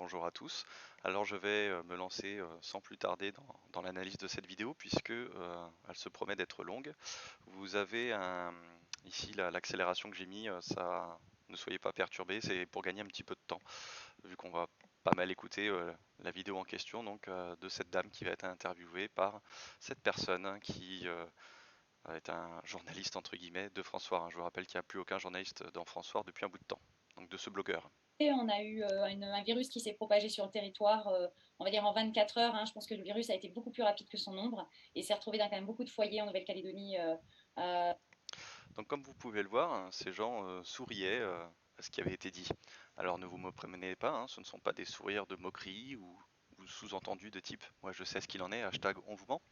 bonjour à tous. Alors je vais me lancer sans plus tarder dans l'analyse de cette vidéo puisque elle se promet d'être longue. Vous avez ici l'accélération que j'ai mis, ça ne soyez pas perturbés, c'est pour gagner un petit peu de temps, vu qu'on va pas mal écouter la vidéo en question donc de cette dame qui va être interviewée par cette personne qui est un journaliste entre guillemets de François. Je vous rappelle qu'il n'y a plus aucun journaliste dans François depuis un bout de temps, donc de ce blogueur. On a eu un virus qui s'est propagé sur le territoire, on va dire en 24 heures. Je pense que le virus a été beaucoup plus rapide que son ombre et s'est retrouvé dans quand même beaucoup de foyers en Nouvelle-Calédonie. Donc comme vous pouvez le voir, ces gens souriaient à ce qui avait été dit. Alors ne vous méprenez pas, ce ne sont pas des sourires de moquerie ou sous-entendus de type « moi je sais ce qu'il en est, hashtag on vous ment ».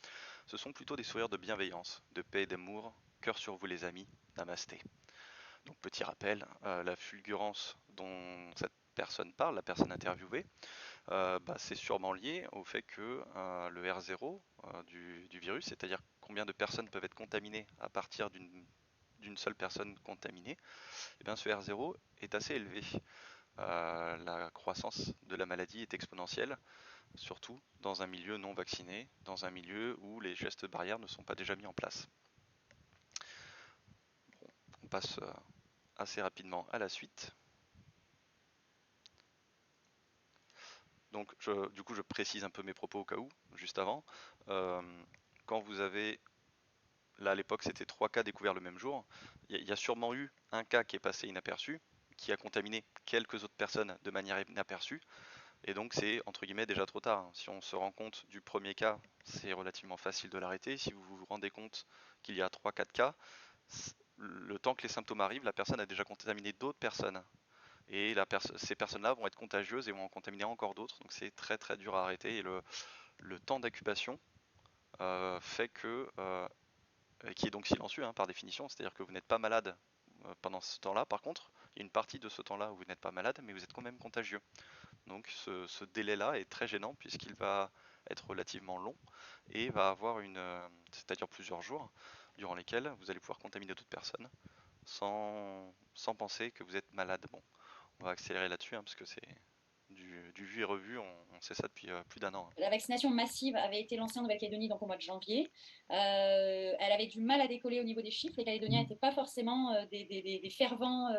Ce sont plutôt des sourires de bienveillance, de paix et d'amour, cœur sur vous les amis, namasté. Donc petit rappel, la fulgurance dont cette personne parle, la personne interviewée, c'est sûrement lié au fait que le R0 du virus, c'est-à-dire combien de personnes peuvent être contaminées à partir d'une seule personne contaminée, et bien ce R0 est assez élevé. La croissance de la maladie est exponentielle, surtout dans un milieu non vacciné, dans un milieu où les gestes barrières ne sont pas déjà mis en place. Bon, on passe assez rapidement à la suite. Donc du coup je précise un peu mes propos au cas où, juste avant. Quand vous avez, là à l'époque c'était 3 cas découverts le même jour, il y a sûrement eu un cas qui est passé inaperçu, qui a contaminé quelques autres personnes de manière inaperçue, et donc c'est entre guillemets déjà trop tard. Si on se rend compte du premier cas, c'est relativement facile de l'arrêter. Si vous vous rendez compte qu'il y a 3-4 cas, le temps que les symptômes arrivent, la personne a déjà contaminé d'autres personnes. Et ces personnes-là vont être contagieuses et vont en contaminer encore d'autres. Donc c'est très très dur à arrêter. Et le temps d'incubation fait que, qui est donc silencieux par définition, c'est-à-dire que vous n'êtes pas malade pendant ce temps-là. Par contre, il y a une partie de ce temps-là où vous n'êtes pas malade, mais vous êtes quand même contagieux. Donc ce délai-là est très gênant puisqu'il va être relativement long et va avoir c'est-à-dire plusieurs jours, durant lesquels vous allez pouvoir contaminer d'autres personnes sans penser que vous êtes malade. Bon, on va accélérer là-dessus parce que c'est du vu et revu, on sait ça depuis plus d'un an. La vaccination massive avait été lancée en Nouvelle-Calédonie donc au mois de janvier. Elle avait du mal à décoller au niveau des chiffres. Les Calédoniens n'étaient pas forcément des fervents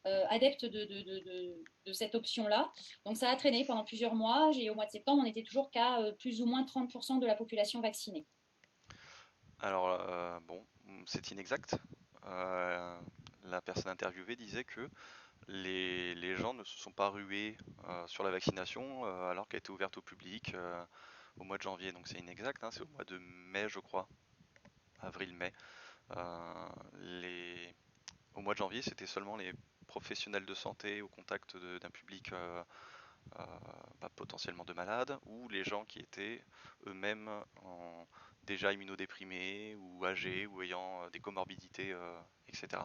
adeptes de cette option-là. Donc ça a traîné pendant plusieurs mois et au mois de septembre, on était toujours qu'à plus ou moins 30% de la population vaccinée. Alors bon, c'est inexact. Euh, la personne interviewée disait que les gens ne se sont pas rués sur la vaccination alors qu'elle était ouverte au public au mois de janvier. Donc c'est inexact, c'est au mois de mai je crois, avril-mai. Euh, Au mois de janvier, c'était seulement les professionnels de santé au contact d'un public euh, potentiellement de malades, ou les gens qui étaient eux-mêmes déjà immunodéprimés ou âgés ou ayant des comorbidités, etc.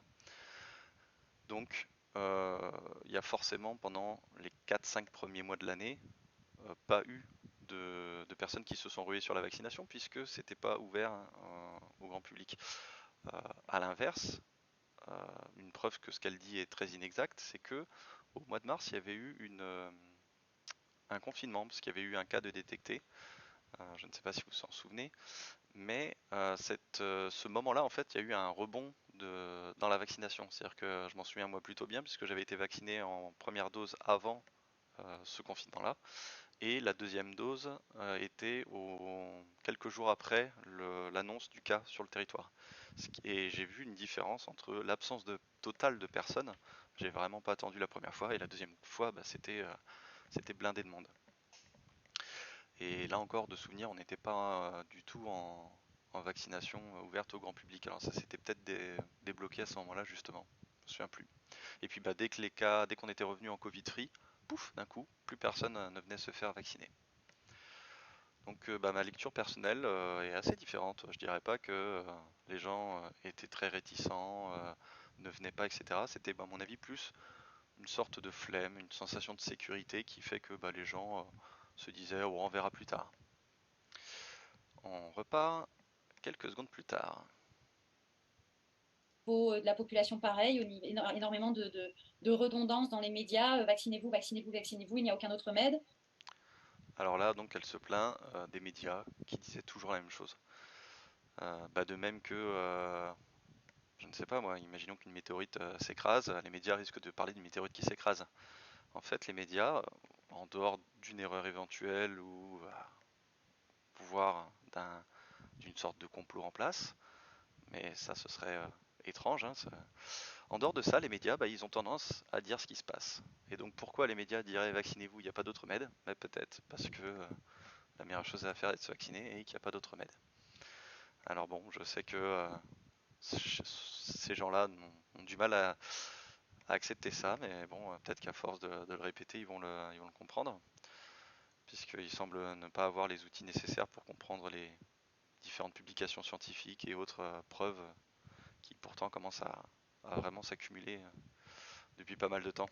Donc il y a forcément pendant les 4-5 premiers mois de l'année pas eu de personnes qui se sont ruées sur la vaccination puisque c'était pas ouvert au grand public. À l'inverse, une preuve que ce qu'elle dit est très inexact, c'est que au mois de mars, il y avait eu un confinement, parce qu'il y avait eu un cas de détecté. Je ne sais pas si vous vous en souvenez, mais ce moment-là, en fait, il y a eu un rebond dans la vaccination. C'est-à-dire que je m'en souviens moi plutôt bien, puisque j'avais été vacciné en première dose avant ce confinement-là. Et la deuxième dose était quelques jours après l'annonce du cas sur le territoire. Et j'ai vu une différence entre l'absence totale de personnes, j'ai vraiment pas attendu la première fois, et la deuxième fois, c'était blindé de monde. Et là encore, de souvenir, on n'était pas du tout en vaccination ouverte au grand public. Alors ça s'était peut-être débloqué à ce moment-là, justement. Je me souviens plus. Et puis dès qu'on était revenu en Covid-free, pouf, d'un coup, plus personne ne venait se faire vacciner. Donc ma lecture personnelle est assez différente. Je dirais pas que les gens étaient très réticents, ne venaient pas, etc. C'était à mon avis plus une sorte de flemme, une sensation de sécurité qui fait que les gens se disaient oh, on verra plus tard. On repart quelques secondes plus tard. de la population pareil, énormément de redondance dans les médias, vaccinez-vous, vaccinez-vous, vaccinez-vous, il n'y a aucun autre remède. Alors là, donc, elle se plaint des médias qui disaient toujours la même chose. De même que, je ne sais pas moi, imaginons qu'une météorite s'écrase, les médias risquent de parler d'une météorite qui s'écrase. En fait, les médias, en dehors d'une erreur éventuelle ou pouvoir d'une sorte de complot en place, mais ça ce serait étrange, hein, en dehors de ça, les médias, ils ont tendance à dire ce qui se passe. Et donc pourquoi les médias diraient vaccinez-vous, il n'y a pas d'autre remède? Peut-être parce que la meilleure chose à faire est de se vacciner et qu'il n'y a pas d'autre remède. Alors bon, je sais que ces gens-là ont du mal à accepter ça, mais bon, peut-être qu'à force de le répéter, ils vont le comprendre, puisqu'ils semblent ne pas avoir les outils nécessaires pour comprendre les différentes publications scientifiques et autres preuves qui pourtant commencent à vraiment s'accumuler depuis pas mal de temps.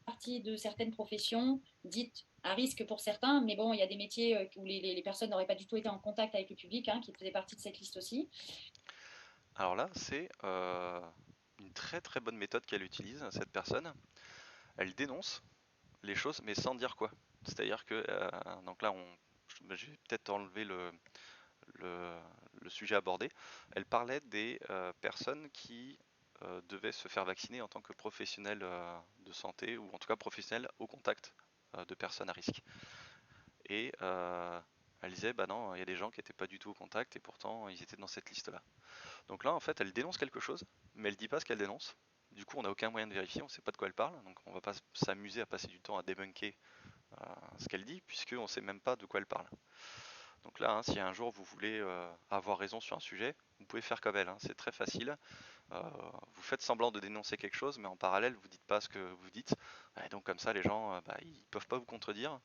Partie de certaines professions dites à risque pour certains, mais bon, il y a des métiers où les personnes n'auraient pas du tout été en contact avec le public, hein, qui faisaient partie de cette liste aussi. Alors là, c'est une très très bonne méthode qu'elle utilise, cette personne. Elle dénonce les choses, mais sans dire quoi. C'est-à-dire que, donc là, je vais peut-être enlever le, le sujet abordé. Elle parlait des personnes qui devaient se faire vacciner en tant que professionnels de santé, ou en tout cas professionnels au contact de personnes à risque. Et elle disait, bah non, il y a des gens qui n'étaient pas du tout au contact, et pourtant ils étaient dans cette liste-là. Donc là, en fait, elle dénonce quelque chose, mais elle dit pas ce qu'elle dénonce. Du coup, on n'a aucun moyen de vérifier, on sait pas de quoi elle parle, donc on va pas s'amuser à passer du temps à débunker ce qu'elle dit, puisqu'on sait même pas de quoi elle parle. Donc là, hein, si un jour vous voulez avoir raison sur un sujet, vous pouvez faire comme elle, hein, c'est très facile. Euh, Vous faites semblant de dénoncer quelque chose, mais en parallèle, vous dites pas ce que vous dites. Et donc comme ça, les gens, ils peuvent pas vous contredire.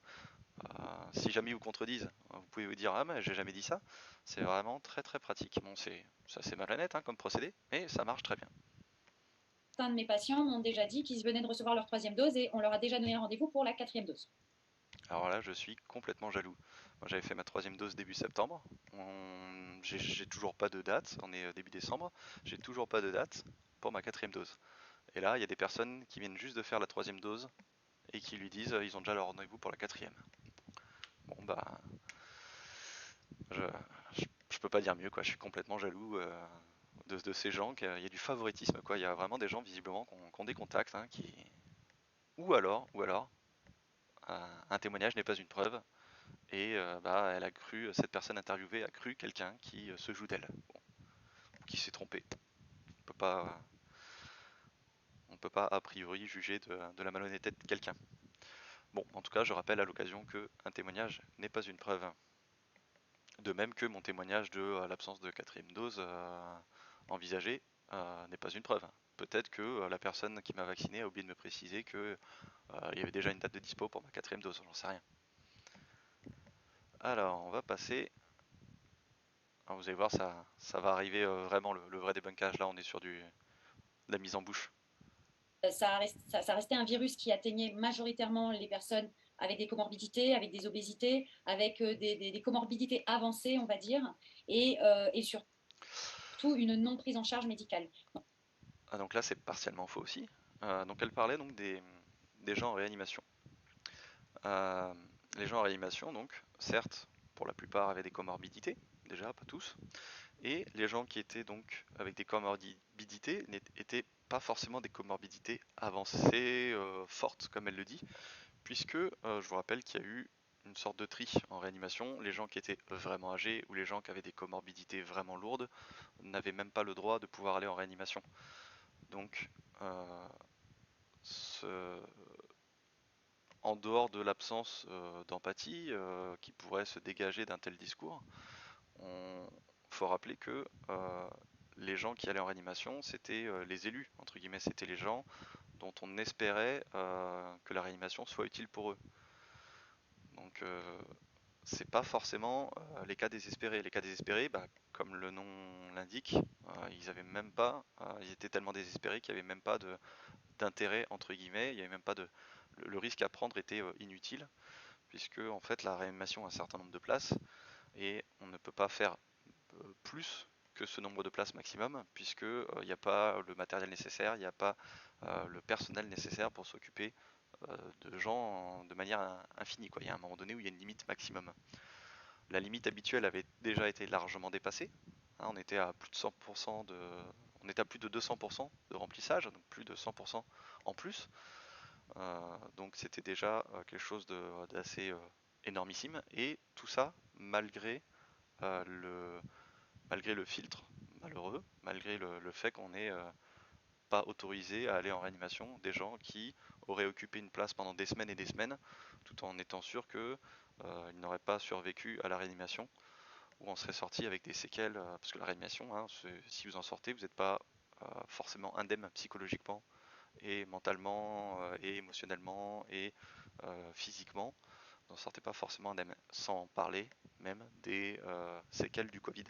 Si jamais ils vous contredisent, vous pouvez vous dire ah mais j'ai jamais dit ça. C'est vraiment très très pratique. Bon, c'est malhonnête hein, comme procédé, mais ça marche très bien. Certains de mes patients m'ont déjà dit qu'ils venaient de recevoir leur 3e dose et on leur a déjà donné rendez-vous pour la 4e dose. Alors là, je suis complètement jaloux. Moi, j'avais fait ma 3e dose début septembre. J'ai toujours pas de date. On est début décembre. J'ai toujours pas de date pour ma 4e dose. Et là, il y a des personnes qui viennent juste de faire la 3e dose et qui lui disent ils ont déjà leur rendez-vous pour la 4e. Bon je, je peux pas dire mieux quoi. Je suis complètement jaloux de ces gens. Il y a du favoritisme quoi. Il y a vraiment des gens visiblement qui ont des contacts hein, qui ou alors un témoignage n'est pas une preuve. Et elle a cru, cette personne interviewée a cru quelqu'un qui se joue d'elle, bon, qui s'est trompé. On peut pas, on peut pas a priori juger de la malhonnêteté de quelqu'un. Bon, en tout cas, je rappelle à l'occasion que un témoignage n'est pas une preuve. De même que mon témoignage de l'absence de 4e dose envisagée n'est pas une preuve. Peut-être que la personne qui m'a vacciné a oublié de me préciser que il y avait déjà une date de dispo pour ma 4e dose, j'en sais rien. Alors, on va passer. Alors, vous allez voir, ça va arriver vraiment le vrai débunkage. Là, on est sur de la mise en bouche. Ça restait un virus qui atteignait majoritairement les personnes avec des comorbidités, avec des obésités, avec des comorbidités avancées, on va dire, et surtout une non prise en charge médicale. Ah, donc là, c'est partiellement faux aussi. Donc elle parlait donc des gens en réanimation. Euh, les gens en réanimation, donc, certes, pour la plupart avaient des comorbidités, déjà, pas tous, et les gens qui étaient donc avec des comorbidités n'étaient pas forcément des comorbidités avancées, fortes, comme elle le dit, puisque je vous rappelle qu'il y a eu une sorte de tri en réanimation. Les gens qui étaient vraiment âgés ou les gens qui avaient des comorbidités vraiment lourdes n'avaient même pas le droit de pouvoir aller en réanimation. Donc, ce, en dehors de l'absence d'empathie qui pourrait se dégager d'un tel discours, il faut rappeler que les gens qui allaient en réanimation, c'était les élus, entre guillemets, c'était les gens dont on espérait que la réanimation soit utile pour eux. Donc c'est pas forcément les cas désespérés. Les cas désespérés, comme le nom l'indique, ils avaient même pas, ils étaient tellement désespérés qu'il n'y avait même pas d'intérêt entre guillemets, il y avait même pas le risque à prendre était inutile, puisque en fait la réanimation a un certain nombre de places et on ne peut pas faire plus que ce nombre de places maximum, puisque il n'y a pas le matériel nécessaire, il n'y a pas le personnel nécessaire pour s'occuper de gens de manière infinie, quoi. Il y a un moment donné où il y a une limite maximum. La limite habituelle avait déjà été largement dépassée. Hein, on était à plus de 100% on était à plus de 200% de remplissage, donc plus de 100% en plus. Donc c'était déjà quelque chose d'assez énormissime. Et tout ça malgré le filtre malheureux, malgré le fait qu'on n'ait pas autorisé à aller en réanimation des gens qui auraient occupé une place pendant des semaines et des semaines, tout en étant sûr qu'ils n'auraient pas survécu à la réanimation, ou on serait sorti avec des séquelles, parce que la réanimation, hein, si vous en sortez, vous n'êtes pas forcément indemne psychologiquement et mentalement et émotionnellement et physiquement. Vous n'en sortez pas forcément indemne, sans parler même des séquelles du Covid.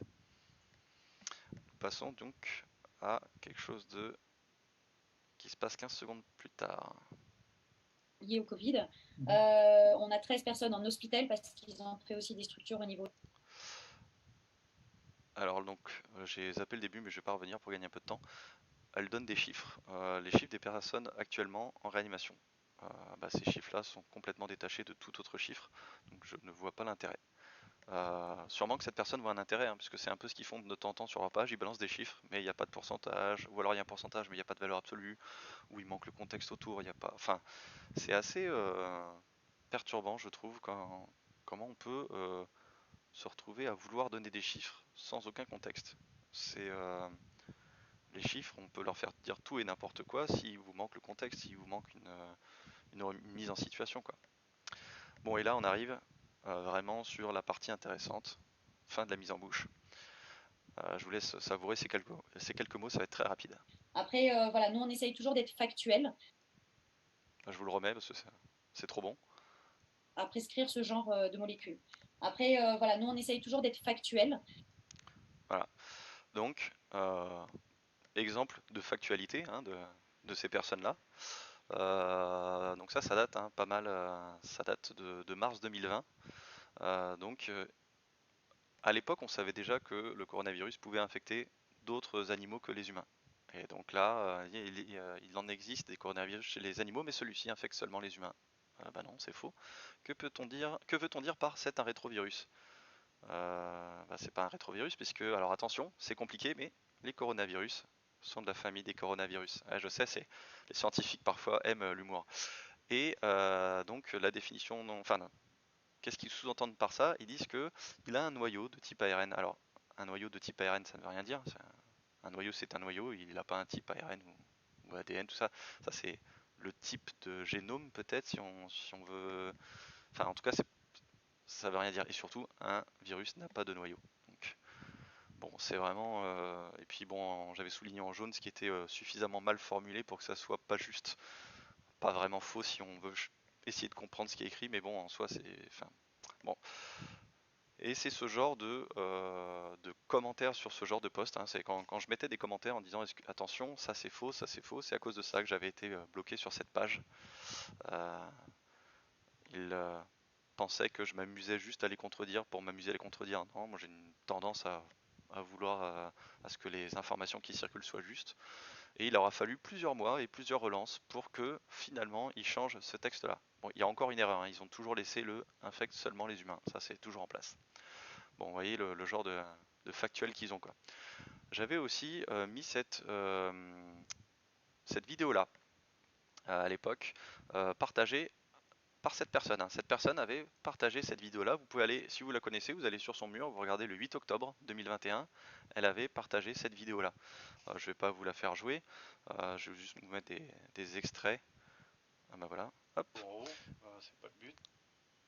Nous passons donc à quelque chose qui se passe 15 secondes plus tard. Liées au Covid. On a 13 personnes en hospital parce qu'ils ont fait aussi des structures au niveau. Alors donc, j'ai zappé le début, mais je vais pas revenir pour gagner un peu de temps. Elle donne des chiffres, les chiffres des personnes actuellement en réanimation. Ces chiffres-là sont complètement détachés de tout autre chiffre, donc je ne vois pas l'intérêt. Sûrement que cette personne voit un intérêt, hein, puisque c'est un peu ce qu'ils font de temps en temps sur leur page, ils balancent des chiffres, mais il n'y a pas de pourcentage, ou alors il y a un pourcentage, mais il n'y a pas de valeur absolue, ou il manque le contexte autour, il n'y a pas... Enfin, c'est assez perturbant, je trouve, comment on peut se retrouver à vouloir donner des chiffres sans aucun contexte. Les chiffres, on peut leur faire dire tout et n'importe quoi s'il vous manque le contexte, s'il vous manque une mise en situation, quoi. Bon, et là on arrive vraiment sur la partie intéressante, fin de la mise en bouche. Je vous laisse savourer ces quelques mots, ça va être très rapide. Après, voilà, nous, on essaye toujours d'être factuel Je vous le remets parce que c'est trop bon. à prescrire ce genre de molécules. Après, voilà, nous, on essaye toujours d'être factuel. Voilà. Donc, exemple de factualité, hein, de ces personnes-là. Donc ça date pas mal, ça date de mars 2020. À l'époque, on savait déjà que le coronavirus pouvait infecter d'autres animaux que les humains. Et donc là, il en existe des coronavirus chez les animaux, mais celui-ci infecte seulement les humains. Bah non, c'est faux. Que veut-on dire par c'est un rétrovirus? C'est pas un rétrovirus, puisque, alors attention, c'est compliqué, mais les coronavirus sont de la famille des coronavirus. Je sais, les scientifiques parfois aiment l'humour. Et donc la définition, enfin, qu'est-ce qu'ils sous-entendent par ça? Ils disent que il a un noyau de type ARN. Alors, un noyau de type ARN, ça ne veut rien dire. Un noyau, c'est un noyau. Il n'a pas un type ARN ou ADN, tout ça. Ça, c'est le type de génome, peut-être, si on veut. Enfin, en tout cas, ça veut rien dire. Et surtout, un virus n'a pas de noyau. Donc, bon, c'est vraiment. Et puis, bon, j'avais souligné en jaune ce qui était suffisamment mal formulé pour que ça soit pas juste, pas vraiment faux si on veut essayer de comprendre ce qui est écrit. Mais bon, en soi, c'est. Enfin, bon. Et c'est ce genre de commentaires sur ce genre de post, hein. C'est quand je mettais des commentaires en disant attention, ça c'est faux, c'est à cause de ça que j'avais été bloqué sur cette page. Euh, ils pensaient que je m'amusais juste à les contredire pour m'amuser à les contredire. Non, moi j'ai une tendance à vouloir à ce que les informations qui circulent soient justes. Et il aura fallu plusieurs mois et plusieurs relances pour que finalement ils changent ce texte-là. Bon, il y a encore une erreur, hein. Ils ont toujours laissé le infecte seulement les humains. Ça c'est toujours en place. Bon, vous voyez le genre de factuel qu'ils ont, quoi. J'avais aussi mis cette vidéo-là à l'époque, partagée par cette personne, hein. Cette personne avait partagé cette vidéo-là. Vous pouvez aller, si vous la connaissez, vous allez sur son mur, vous regardez le 8 octobre 2021, elle avait partagé cette vidéo-là. Je ne vais pas vous la faire jouer, je vais juste vous mettre des extraits. Ah bah voilà, hop. Bon, c'est pas le but.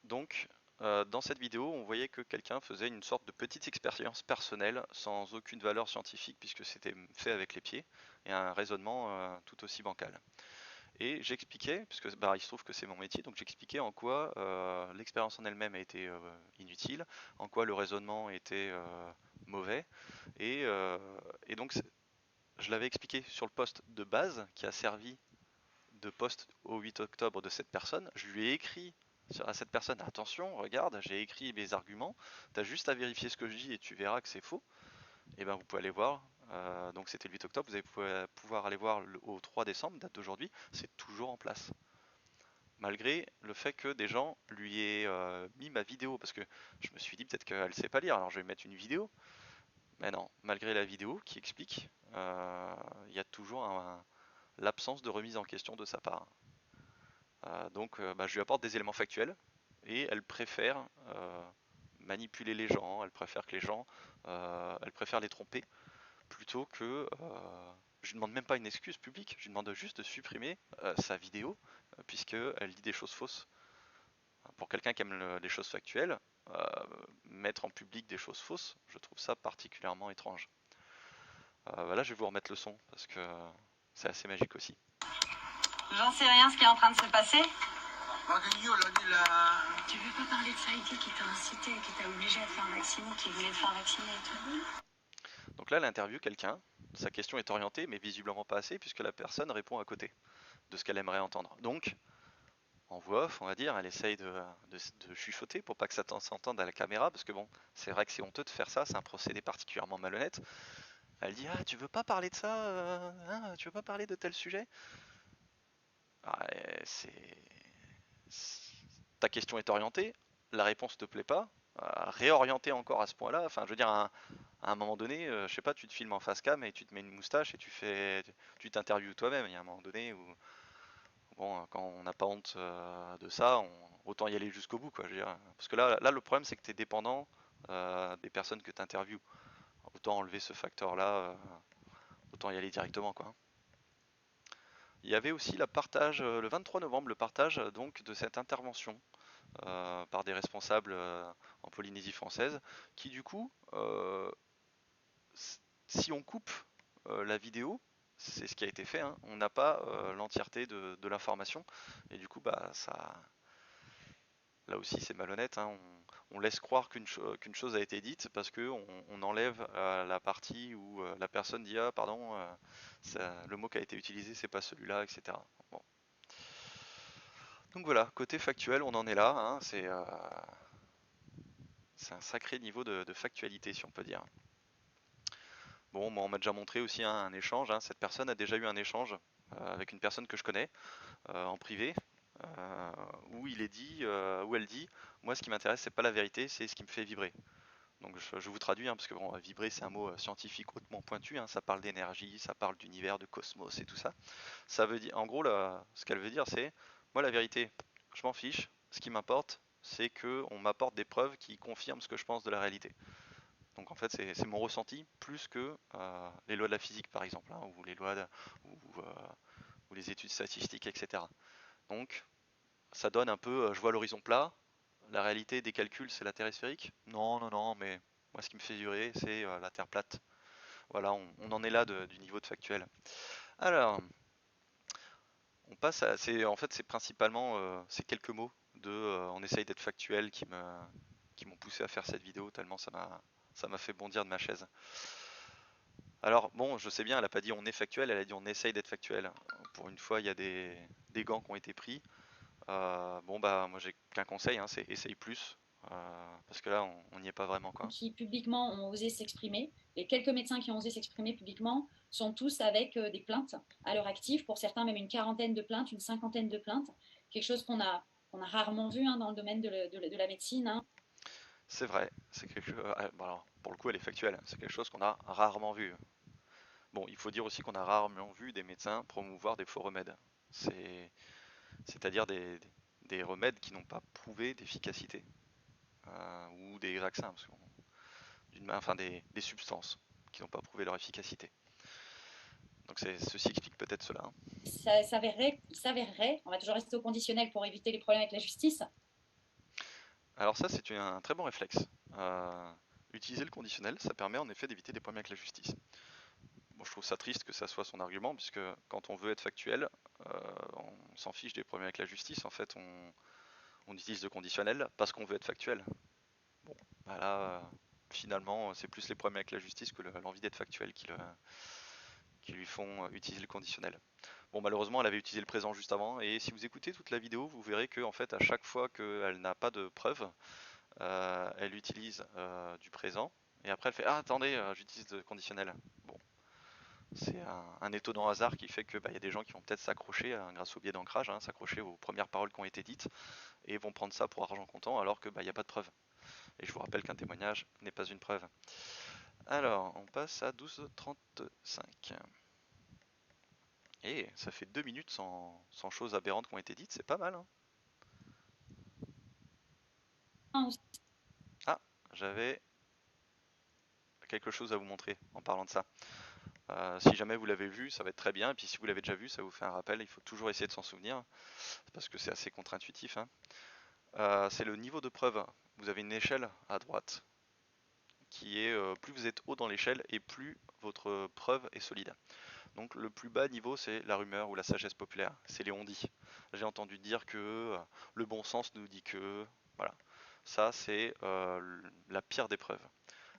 Donc, dans cette vidéo, on voyait que quelqu'un faisait une sorte de petite expérience personnelle sans aucune valeur scientifique puisque c'était fait avec les pieds et un raisonnement tout aussi bancal. Et j'expliquais, puisque il se trouve que c'est mon métier, donc j'expliquais en quoi l'expérience en elle-même a été inutile, en quoi le raisonnement était mauvais, et, euh, et donc je l'avais expliqué sur le post de base qui a servi de post au 8 octobre de cette personne. Je lui ai écrit à cette personne, attention, regarde, j'ai écrit mes arguments, t'as juste à vérifier ce que je dis et tu verras que c'est faux. et ben vous pouvez aller voir. Donc c'était le 8 octobre, vous allez pouvoir aller voir au 3 décembre, date d'aujourd'hui, c'est toujours en place. Malgré le fait que des gens lui aient mis ma vidéo, parce que je me suis dit peut-être qu'elle sait pas lire, alors je vais mettre une vidéo. Mais non, malgré la vidéo qui explique, il y a toujours l'absence de remise en question de sa part. Donc bah, je lui apporte des éléments factuels et elle préfère manipuler les gens, elle préfère que les gens, elle préfère les tromper plutôt que je lui demande même pas une excuse publique, je lui demande juste de supprimer sa vidéo puisqu'elle dit des choses fausses. Pour quelqu'un qui aime les choses factuelles, mettre en public des choses fausses, je trouve ça particulièrement étrange. Là, je vais vous remettre le son parce que c'est assez magique aussi. J'en sais rien ce qui est en train de se passer. Tu veux pas parler de Saïdi qui t'a incité, qui t'a obligé à te faire vacciner, qui voulait te faire vacciner et tout? Donc là, elle interviewe quelqu'un, sa question est orientée, mais visiblement pas assez, puisque la personne répond à côté de ce qu'elle aimerait entendre. Donc, en voix off, on va dire, elle essaye de chuchoter pour pas que ça s'entende à la caméra, parce que bon, c'est vrai que c'est honteux de faire ça, c'est un procédé particulièrement malhonnête. Elle dit ah tu veux pas parler de ça, tu veux pas parler de tel sujet. Ah, ta question est orientée, la réponse te plaît pas, réorienter encore à ce point-là. Enfin, je veux dire, à un moment donné, je sais pas, tu te filmes en face cam et tu te mets une moustache et tu t'interviews toi-même. Il y a un moment donné où, bon, quand on n'a pas honte de ça, autant y aller jusqu'au bout, quoi. Je veux dire. Parce que là, le problème, c'est que tu es dépendant des personnes que tu interviews. Autant enlever ce facteur-là, autant y aller directement, quoi. Il y avait aussi le 23 novembre, le partage donc de cette intervention par des responsables en Polynésie française, qui du coup, si on coupe la vidéo, c'est ce qui a été fait, hein, on n'a pas l'entièreté de l'information, et du coup, bah ça, là aussi c'est malhonnête, hein, on laisse croire qu'une chose a été dite parce que on enlève la partie où la personne dit ah pardon, le mot qui a été utilisé c'est pas celui-là, etc. Bon. Donc voilà, côté factuel, on en est là, hein, c'est un sacré niveau de factualité si on peut dire. Bon, moi, on m'a déjà montré aussi un échange, hein, cette personne a déjà eu un échange avec une personne que je connais en privé, où où elle dit, moi ce qui m'intéresse c'est pas la vérité, c'est ce qui me fait vibrer. Donc je vous traduis, hein, parce que bon, vibrer c'est un mot scientifique hautement pointu, hein, ça parle d'énergie, ça parle d'univers, de cosmos et tout ça. Ça veut dire, en gros, ce qu'elle veut dire c'est, moi la vérité, je m'en fiche, ce qui m'importe, c'est qu'on m'apporte des preuves qui confirment ce que je pense de la réalité. Donc en fait c'est mon ressenti plus que les lois de la physique par exemple, hein, ou les lois ou les études statistiques, etc. Donc ça donne un peu, je vois l'horizon plat, la réalité des calculs c'est la Terre est sphérique. Non, non, non, mais moi ce qui me fait durer c'est la Terre plate. Voilà, on en est là du niveau de factuel. Alors, on passe à, en fait c'est principalement ces quelques mots on essaye d'être factuel qui m'ont poussé à faire cette vidéo tellement ça m'a fait bondir de ma chaise. Alors bon, je sais bien, elle a pas dit on est factuel, elle a dit on essaye d'être factuel. Pour une fois, il y a des gants qui ont été pris. Bon bah moi j'ai qu'un conseil, hein, c'est essaye plus, parce que là on n'y est pas vraiment quoi. Qui publiquement ont osé s'exprimer. Les quelques médecins qui ont osé s'exprimer publiquement sont tous avec des plaintes à leur actif, pour certains même une quarantaine de plaintes, une cinquantaine de plaintes, quelque chose qu'on a rarement vu hein, dans le domaine de la médecine. Hein. C'est vrai, c'est quelque chose. Bon alors, pour le coup elle est factuelle, c'est quelque chose qu'on a rarement vu. Bon, il faut dire aussi qu'on a rarement vu des médecins promouvoir des faux remèdes. C'est-à-dire des remèdes qui n'ont pas prouvé d'efficacité. Ou des vaccins, enfin des substances qui n'ont pas prouvé leur efficacité. Donc ceci explique peut-être cela. Hein. Ça s'avérerait, on va toujours rester au conditionnel pour éviter les problèmes avec la justice. Alors ça c'est un très bon réflexe. Utiliser le conditionnel, ça permet en effet d'éviter des problèmes avec la justice. Bon, je trouve ça triste que ça soit son argument, puisque quand on veut être factuel, on s'en fiche des problèmes avec la justice. En fait, on utilise le conditionnel parce qu'on veut être factuel. Bon, bah là, finalement, c'est plus les problèmes avec la justice que l'envie d'être factuel qui lui font utiliser le conditionnel. Bon, malheureusement, elle avait utilisé le présent juste avant, et si vous écoutez toute la vidéo, vous verrez que en fait, à chaque fois qu'elle n'a pas de preuves, elle utilise du présent, Et après, elle fait ah attendez, j'utilise le conditionnel. Bon, c'est un étonnant hasard qui fait que y a des gens qui vont peut-être s'accrocher grâce au biais d'ancrage, hein, s'accrocher aux premières paroles qui ont été dites et vont prendre ça pour argent comptant alors que il n'y a pas de preuve. Et je vous rappelle qu'un témoignage n'est pas une preuve. Alors, on passe à 12h35. Et ça fait 2 minutes sans choses aberrantes qui ont été dites, c'est pas mal. Hein. Ah, j'avais quelque chose à vous montrer en parlant de ça. Si jamais vous l'avez vu, ça va être très bien. Et puis si vous l'avez déjà vu, ça vous fait un rappel. Il faut toujours essayer de s'en souvenir parce que c'est assez contre-intuitif. Hein. C'est le niveau de preuve. Vous avez une échelle à droite qui est plus vous êtes haut dans l'échelle et plus votre preuve est solide. Donc le plus bas niveau, c'est la rumeur ou la sagesse populaire, c'est les on-dit. J'ai entendu dire que, le bon sens nous dit que, voilà. Ça, c'est la pire des preuves.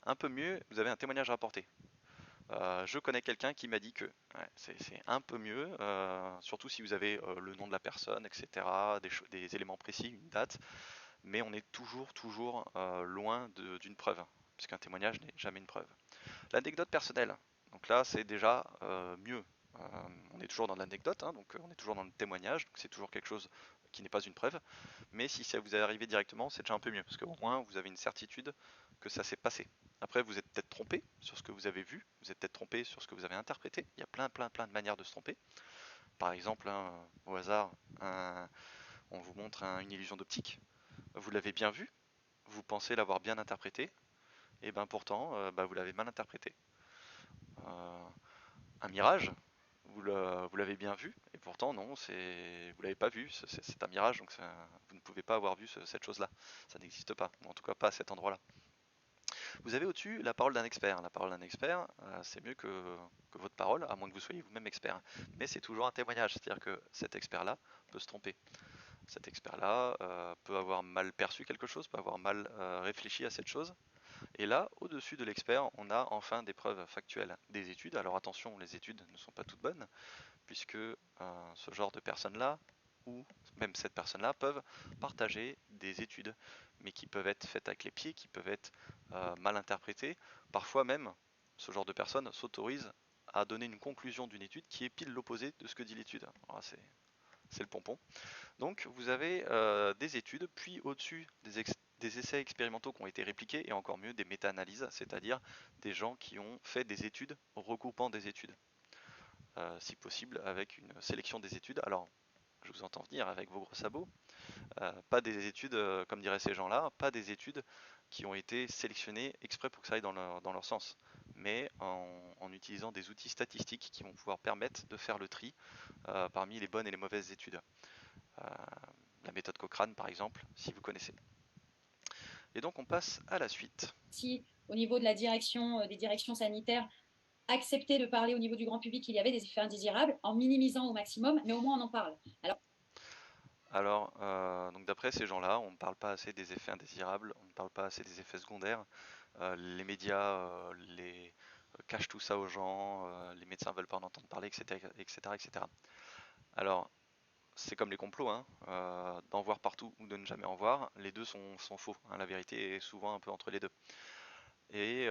Un peu mieux, vous avez un témoignage rapporté. Je connais quelqu'un qui m'a dit que, ouais, c'est un peu mieux, surtout si vous avez le nom de la personne, etc., des éléments précis, une date, mais on est toujours loin d'une preuve, puisqu'un témoignage n'est jamais une preuve. L'anecdote personnelle, donc là c'est déjà mieux. On est toujours dans l'anecdote, hein, donc on est toujours dans le témoignage, donc c'est toujours quelque chose qui n'est pas une preuve. Mais si ça vous est arrivé directement, c'est déjà un peu mieux, parce qu'au moins vous avez une certitude que ça s'est passé. Après, vous êtes peut-être trompé sur ce que vous avez vu, vous êtes peut-être trompé sur ce que vous avez interprété. Il y a plein de manières de se tromper. Par exemple, hein, au hasard, on vous montre une illusion d'optique. Vous l'avez bien vu, vous pensez l'avoir bien interprété, et ben pourtant, vous l'avez mal interprété. Un mirage, vous l'avez bien vu, et pourtant non, vous l'avez pas vu, c'est un mirage, donc vous ne pouvez pas avoir vu cette chose-là. Ça n'existe pas, en tout cas pas à cet endroit-là. Vous avez au-dessus la parole d'un expert. La parole d'un expert, c'est mieux que votre parole, à moins que vous soyez vous-même expert. Mais c'est toujours un témoignage, c'est-à-dire que cet expert-là peut se tromper. Cet expert-là peut avoir mal perçu quelque chose, peut avoir mal réfléchi à cette chose. Et là, au-dessus de l'expert, on a enfin des preuves factuelles, des études. Alors attention, les études ne sont pas toutes bonnes, puisque ce genre de personnes-là, ou même cette personne-là, peuvent partager des études, mais qui peuvent être faites avec les pieds, qui peuvent être mal interprétées. Parfois même, ce genre de personnes s'autorise à donner une conclusion d'une étude qui est pile l'opposé de ce que dit l'étude. C'est le pompon. Donc vous avez des études, puis au-dessus des essais expérimentaux qui ont été répliqués, et encore mieux des méta-analyses, c'est-à-dire des gens qui ont fait des études regroupant des études. Si possible avec une sélection des études. Alors, je vous entends venir avec vos gros sabots, pas des études, comme diraient ces gens-là, pas des études qui ont été sélectionnées exprès pour que ça aille dans leur sens, mais en utilisant des outils statistiques qui vont pouvoir permettre de faire le tri parmi les bonnes et les mauvaises études. La méthode Cochrane, par exemple, si vous connaissez. Et donc, on passe à la suite. Si, au niveau de la direction, des directions sanitaires, accepter de parler au niveau du grand public qu'il y avait des effets indésirables en minimisant au maximum, mais au moins on en parle. Alors, donc d'après ces gens-là, on ne parle pas assez des effets indésirables, on ne parle pas assez des effets secondaires. Les médias cachent tout ça aux gens, les médecins ne veulent pas en entendre parler, etc., etc., etc. Alors, c'est comme les complots, hein, d'en voir partout ou de ne jamais en voir, les deux sont faux. Hein, la vérité est souvent un peu entre les deux. Et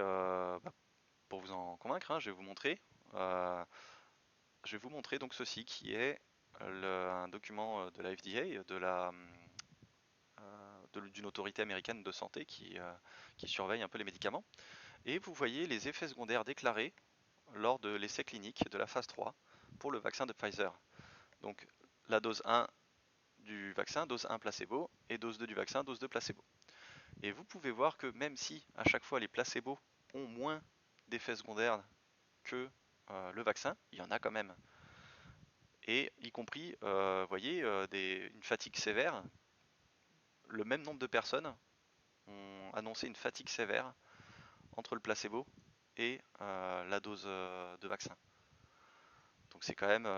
pour vous en convaincre, hein, je vais vous montrer. Donc ceci qui est un document de la FDA, d'une autorité américaine de santé qui surveille un peu les médicaments. Et vous voyez les effets secondaires déclarés lors de l'essai clinique de la phase 3 pour le vaccin de Pfizer. Donc la dose 1 du vaccin, dose 1 placebo, et dose 2 du vaccin, dose 2 placebo. Et vous pouvez voir que même si à chaque fois les placebos ont moins d'effets secondaires que le vaccin, il y en a quand même. Et y compris, voyez, une fatigue sévère, le même nombre de personnes ont annoncé une fatigue sévère entre le placebo et la dose de vaccin. Donc c'est quand même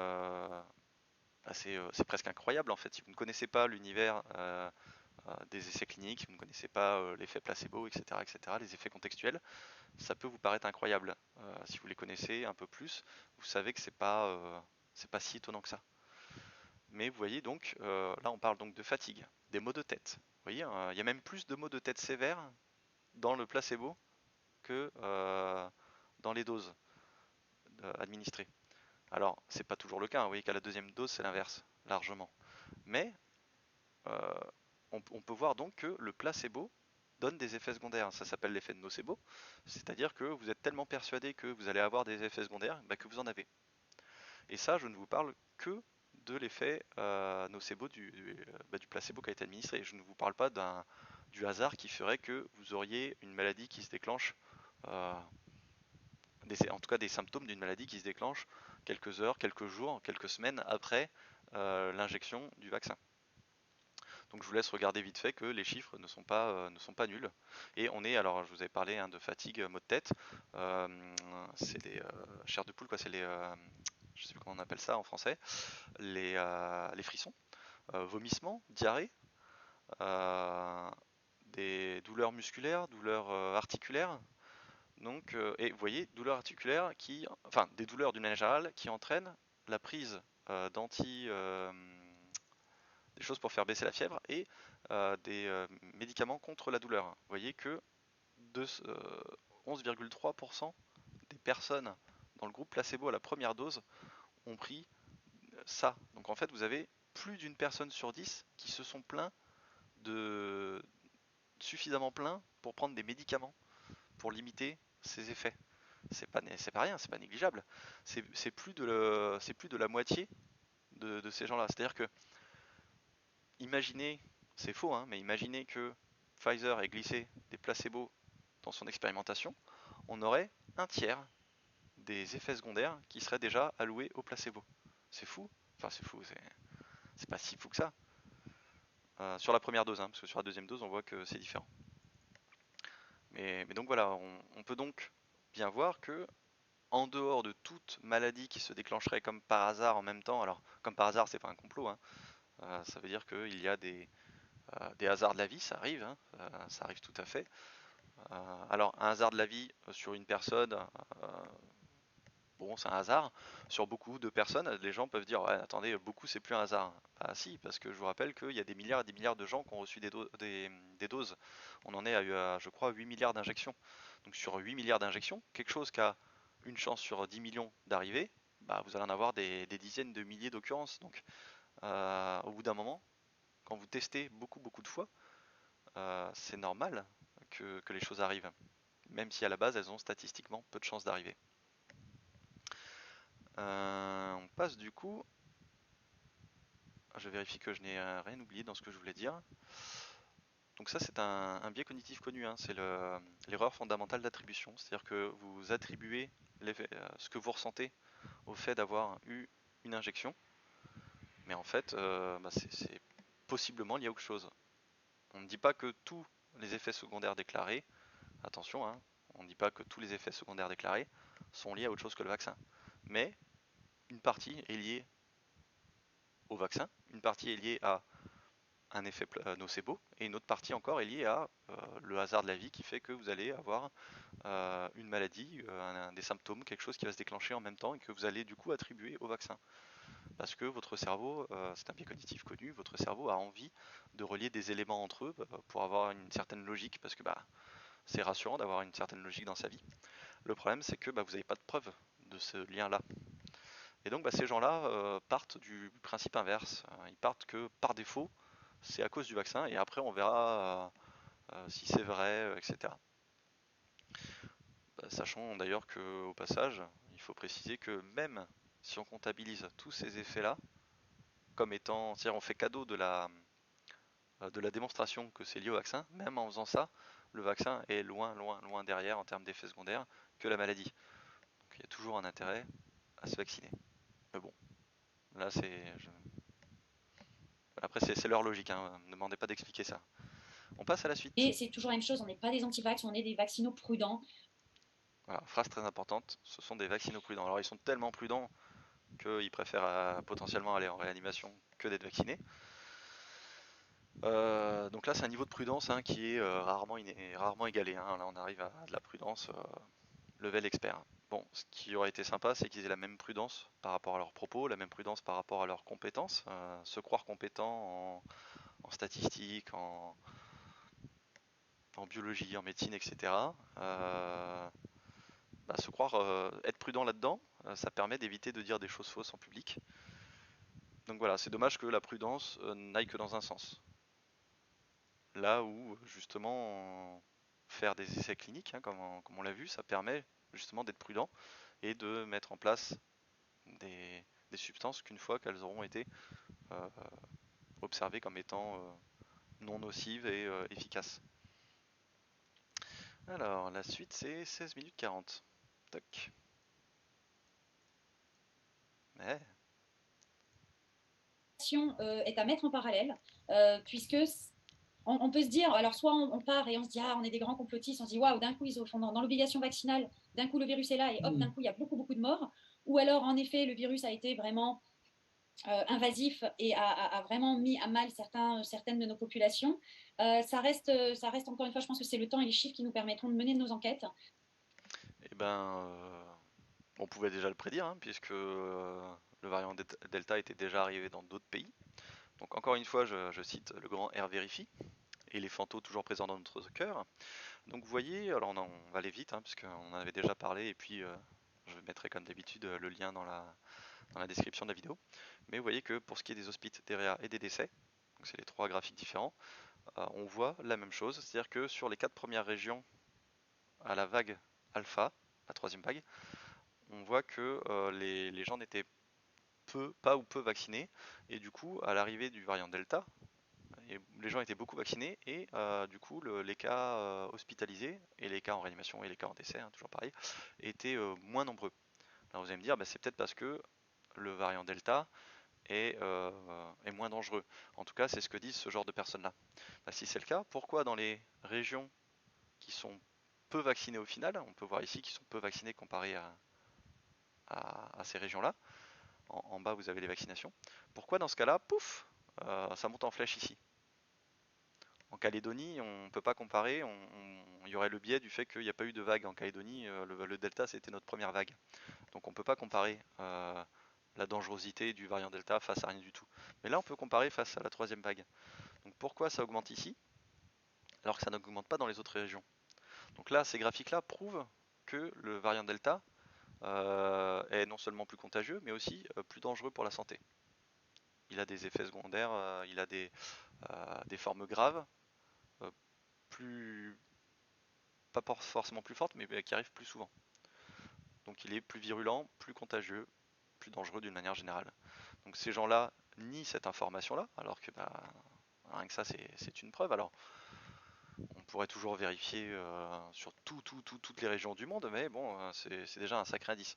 c'est presque incroyable en fait. Si vous ne connaissez pas l'univers des essais cliniques, si vous ne connaissez pas l'effet placebo, etc., etc., les effets contextuels, ça peut vous paraître incroyable. Si vous les connaissez un peu plus, vous savez que c'est pas si étonnant que ça. Mais vous voyez donc, là on parle donc de fatigue, des maux de tête. Vous voyez, il y a même plus de maux de tête sévères dans le placebo que dans les doses administrées. Alors, c'est pas toujours le cas, vous voyez qu'à la deuxième dose, c'est l'inverse, largement. Mais on peut voir donc que le placebo donne des effets secondaires. Ça s'appelle l'effet de nocebo, c'est-à-dire que vous êtes tellement persuadé que vous allez avoir des effets secondaires que vous en avez. Et ça, je ne vous parle que de l'effet nocebo du placebo qui a été administré. Je ne vous parle pas du hasard qui ferait que vous auriez une maladie qui se déclenche, en tout cas des symptômes d'une maladie qui se déclenche quelques heures, quelques jours, quelques semaines après l'injection du vaccin. Donc je vous laisse regarder vite fait que les chiffres ne sont pas nuls. Et on est, alors je vous avais parlé de fatigue, maux de tête, c'est les chairs de poule, quoi, c'est les, je sais plus comment on appelle ça en français, les frissons, vomissements, diarrhée, des douleurs musculaires, douleurs articulaires. Donc, et vous voyez, douleurs articulaires des douleurs d'une manière générale qui entraînent la prise des choses pour faire baisser la fièvre et des médicaments contre la douleur. Vous voyez que 11,3% des personnes dans le groupe placebo à la première dose ont pris ça. Donc en fait, vous avez plus d'une personne sur 10 qui se sont plaints suffisamment pleins pour prendre des médicaments pour limiter ces effets. C'est pas rien, c'est pas négligeable. C'est plus de la moitié de ces gens-là. C'est-à-dire que imaginez, c'est faux, mais imaginez que Pfizer ait glissé des placebos dans son expérimentation, on aurait un tiers des effets secondaires qui seraient déjà alloués au placebo. C'est fou. Enfin, c'est fou, c'est pas si fou que ça. Sur la première dose, parce que sur la deuxième dose, on voit que c'est différent. Mais donc voilà, on peut donc bien voir que, en dehors de toute maladie qui se déclencherait comme par hasard en même temps, alors comme par hasard, c'est pas un complot, ça veut dire qu'il y a des hasards de la vie, ça arrive, ça arrive tout à fait. Alors, un hasard de la vie sur une personne, bon, c'est un hasard. Sur beaucoup de personnes, les gens peuvent dire, ouais, attendez, beaucoup, c'est plus un hasard. Bah si, parce que je vous rappelle qu'il y a des milliards et des milliards de gens qui ont reçu des doses. On en est à, je crois, 8 milliards d'injections. Donc sur 8 milliards d'injections, quelque chose qui a une chance sur 10 millions d'arriver, bah, vous allez en avoir des dizaines de milliers d'occurrences. Donc au bout d'un moment, quand vous testez beaucoup de fois, c'est normal que les choses arrivent, même si à la base elles ont statistiquement peu de chances d'arriver. On passe du coup, je vérifie que je n'ai rien oublié dans ce que je voulais dire. Donc ça c'est un biais cognitif connu, c'est l'erreur fondamentale d'attribution, c'est-à-dire que vous attribuez ce que vous ressentez au fait d'avoir eu une injection, mais en fait c'est possiblement lié à autre chose. On ne dit pas que tous les effets secondaires déclarés, attention, on ne dit pas que tous les effets secondaires déclarés sont liés à autre chose que le vaccin, mais une partie est liée au vaccin, une partie est liée à un effet nocebo, et une autre partie encore est liée à le hasard de la vie qui fait que vous allez avoir une maladie, des symptômes, quelque chose qui va se déclencher en même temps et que vous allez du coup attribuer au vaccin. Parce que votre cerveau, c'est un biais cognitif connu, votre cerveau a envie de relier des éléments entre eux pour avoir une certaine logique, parce que c'est rassurant d'avoir une certaine logique dans sa vie. Le problème c'est que vous n'avez pas de preuve de ce lien-là. Et donc ces gens-là partent du principe inverse. Ils partent que par défaut, c'est à cause du vaccin, et après on verra si c'est vrai, etc. Sachant d'ailleurs qu'au passage, il faut préciser que même si on comptabilise tous ces effets-là, comme étant, c'est-à-dire on fait cadeau de la démonstration que c'est lié au vaccin, même en faisant ça, le vaccin est loin derrière en termes d'effets secondaires que la maladie. Donc il y a toujours un intérêt à se vacciner. Mais bon, là après c'est leur logique, ne demandez pas d'expliquer ça. On passe à la suite. Et c'est toujours la même chose, on n'est pas des anti-vax, on est des vaccinaux prudents. Voilà, phrase très importante, ce sont des vaccinaux prudents. Alors ils sont tellement prudents qu'ils préfèrent potentiellement aller en réanimation que d'être vaccinés. Donc là c'est un niveau de prudence qui est rarement égalé. Là on arrive à de la prudence level expert. Bon, ce qui aurait été sympa, c'est qu'ils aient la même prudence par rapport à leurs propos, la même prudence par rapport à leurs compétences. Se croire compétent en statistiques, en en biologie, en médecine, etc. Se croire être prudent là-dedans, ça permet d'éviter de dire des choses fausses en public. Donc voilà, c'est dommage que la prudence n'aille que dans un sens. Là où justement faire des essais cliniques, hein, comme on l'a vu, ça permet justement d'être prudent et de mettre en place des substances qu'une fois qu'elles auront été observées comme étant non nocives et efficaces. Alors la suite c'est 16 minutes 40. Toc. Ouais. Est à mettre en parallèle, puisque on peut se dire, alors soit on part et on se dit, ah, on est des grands complotistes, on se dit, waouh, d'un coup, ils sont dans l'obligation vaccinale, d'un coup, le virus est là, et hop, d'un coup, il y a beaucoup, beaucoup de morts. Ou alors, en effet, le virus a été vraiment invasif et a vraiment mis à mal certaines de nos populations. Ça reste encore une fois, je pense que c'est le temps et les chiffres qui nous permettront de mener nos enquêtes. Eh ben, on pouvait déjà le prédire, hein, puisque le variant Delta était déjà arrivé dans d'autres pays. Donc encore une fois, je cite le grand R vérifie et les fantômes toujours présents dans notre cœur. Donc vous voyez, alors on va aller vite, hein, puisqu'on en avait déjà parlé, et puis je mettrai comme d'habitude le lien dans la description de la vidéo. Mais vous voyez que pour ce qui est des hospices, des réa et des décès, donc c'est les trois graphiques différents, on voit la même chose, c'est-à-dire que sur les 4 premières régions à la vague alpha, la troisième vague, on voit que les gens n'étaient pas ou peu vaccinés, et du coup à l'arrivée du variant Delta, les gens étaient beaucoup vaccinés, et du coup les cas hospitalisés, et les cas en réanimation, et les cas en décès, hein, toujours pareil, étaient moins nombreux. Alors vous allez me dire, c'est peut-être parce que le variant Delta est moins dangereux. En tout cas, c'est ce que disent ce genre de personnes-là. Si c'est le cas, pourquoi dans les régions qui sont peu vaccinées au final, on peut voir ici qu'ils sont peu vaccinés comparé à ces régions-là, en bas vous avez les vaccinations, pourquoi dans ce cas-là, pouf, ça monte en flèche ici? En Calédonie, on ne peut pas comparer, il y aurait le biais du fait qu'il n'y a pas eu de vague en Calédonie, le Delta c'était notre première vague. Donc on ne peut pas comparer la dangerosité du variant Delta face à rien du tout. Mais là on peut comparer face à la troisième vague. Donc pourquoi ça augmente ici alors que ça n'augmente pas dans les autres régions? Donc là, ces graphiques-là prouvent que le variant Delta est non seulement plus contagieux, mais aussi plus dangereux pour la santé. Il a des effets secondaires, il a des formes graves, pas forcément plus fortes, mais qui arrivent plus souvent. Donc il est plus virulent, plus contagieux, plus dangereux d'une manière générale. Donc ces gens-là nient cette information-là, alors que rien que ça c'est une preuve. Alors on pourrait toujours vérifier sur toutes les régions du monde, mais bon, c'est déjà un sacré indice.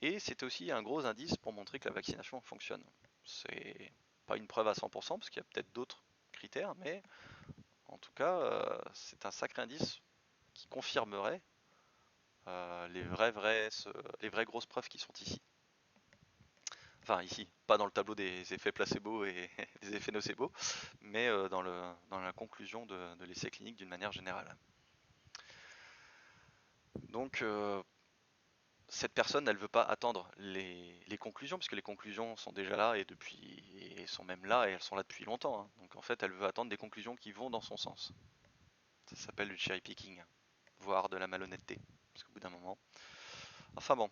Et c'est aussi un gros indice pour montrer que la vaccination fonctionne. C'est pas une preuve à 100%, parce qu'il y a peut-être d'autres critères, mais en tout cas, c'est un sacré indice qui confirmerait les vraies grosses preuves qui sont ici. Enfin ici, pas dans le tableau des effets placebo et des effets nocebo, mais dans la conclusion de l'essai clinique d'une manière générale. Donc cette personne, elle ne veut pas attendre les conclusions, puisque les conclusions sont déjà là et sont même là et elles sont là depuis longtemps. Hein. Donc en fait, elle veut attendre des conclusions qui vont dans son sens. Ça s'appelle du cherry picking, voire de la malhonnêteté, parce qu'au bout d'un moment. Enfin bon,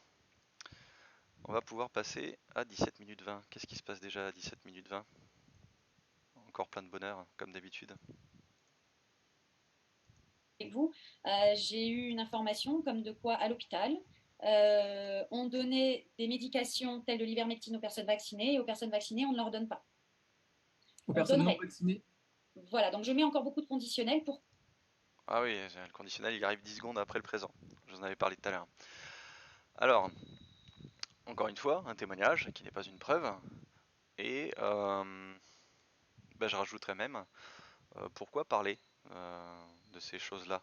on va pouvoir passer à 17 minutes 20. Qu'est-ce qui se passe déjà à 17 minutes 20? Encore plein de bonheur, comme d'habitude. Avec vous, j'ai eu une information comme de quoi à l'hôpital, on donnait des médications telles de l'ivermectine aux personnes vaccinées, et aux personnes vaccinées, on ne leur donne pas. Aux personnes non vaccinées. Voilà, donc je mets encore beaucoup de conditionnels pour... Ah oui, le conditionnel, il arrive 10 secondes après le présent. Je vous en avais parlé tout à l'heure. Alors, encore une fois, un témoignage qui n'est pas une preuve. Et je rajouterais même, pourquoi parler de ces choses-là?